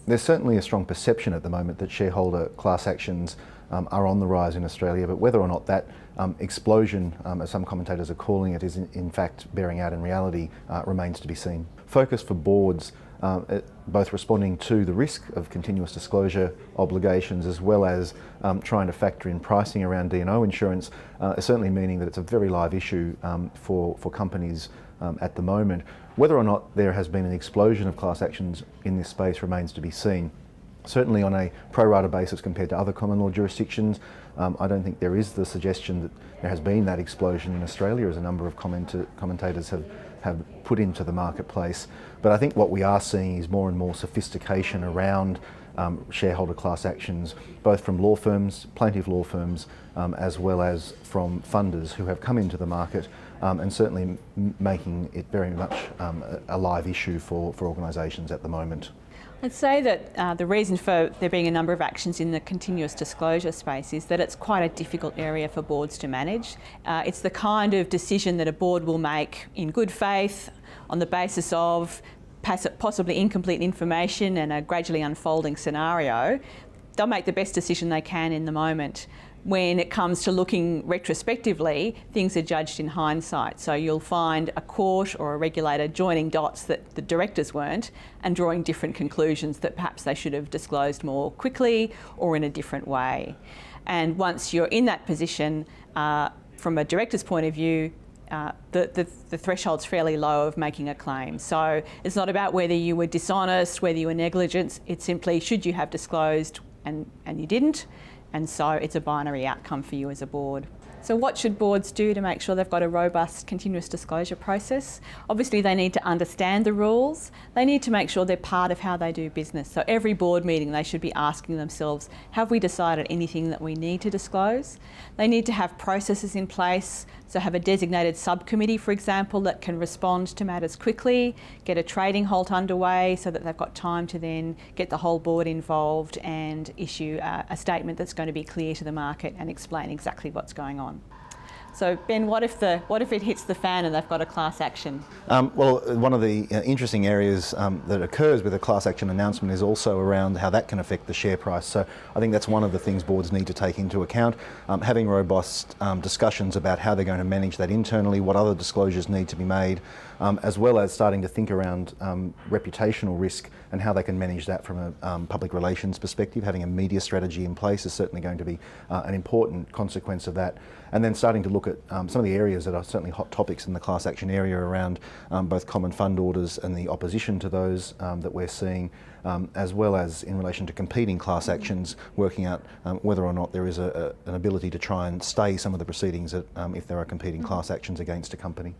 There's certainly a strong perception at the moment that shareholder class actions are on the rise in Australia, but whether or not that explosion, as some commentators are calling it, is in fact bearing out in reality remains to be seen. Focus for boards, both responding to the risk of continuous disclosure obligations as well as trying to factor in pricing around D&O insurance, is certainly meaning that it's a very live issue for companies at the moment. Whether or not there has been an explosion of class actions in this space remains to be seen. Certainly on a pro rata basis compared to other common law jurisdictions, I don't think there is the suggestion that there has been that explosion in Australia, as a number of commentators have put into the marketplace. But I think what we are seeing is more and more sophistication around shareholder class actions, both from law firms, plaintiff law firms, as well as from funders who have come into the market, and certainly making it very much a live issue for organisations at the moment. I'd say that the reason for there being a number of actions in the continuous disclosure space is that it's quite a difficult area for boards to manage. It's the kind of decision that a board will make in good faith on the basis of possibly incomplete information and a gradually unfolding scenario. They'll make the best decision they can in the moment. When it comes to looking retrospectively, things are judged in hindsight. So you'll find a court or a regulator joining dots that the directors weren't and drawing different conclusions that perhaps they should have disclosed more quickly or in a different way. And once you're in that position, from a director's point of view, the threshold's fairly low of making a claim. So it's not about whether you were dishonest, whether you were negligent. It's simply, should you have disclosed and you didn't? And so it's a binary outcome for you as a board. So what should boards do to make sure they've got a robust continuous disclosure process? Obviously they need to understand the rules. They need to make sure they're part of how they do business. So every board meeting they should be asking themselves, have we decided anything that we need to disclose? They need to have processes in place, so have a designated subcommittee, for example, that can respond to matters quickly, get a trading halt underway so that they've got time to then get the whole board involved and issue a statement that's going to be clear to the market and explain exactly what's going on. So Ben, what if it hits the fan and they've got a class action? Well, one of the interesting areas that occurs with a class action announcement is also around how that can affect the share price. So I think that's one of the things boards need to take into account. Having robust discussions about how they're going to manage that internally, what other disclosures need to be made, as well as starting to think around reputational risk and how they can manage that from a public relations perspective. Having a media strategy in place is certainly going to be an important consequence of that. And then starting to look at some of the areas that are certainly hot topics in the class action area around both common fund orders and the opposition to those that we're seeing, as well as in relation to competing class actions, working out whether or not there is an ability to try and stay some of the proceedings if there are competing class actions against a company.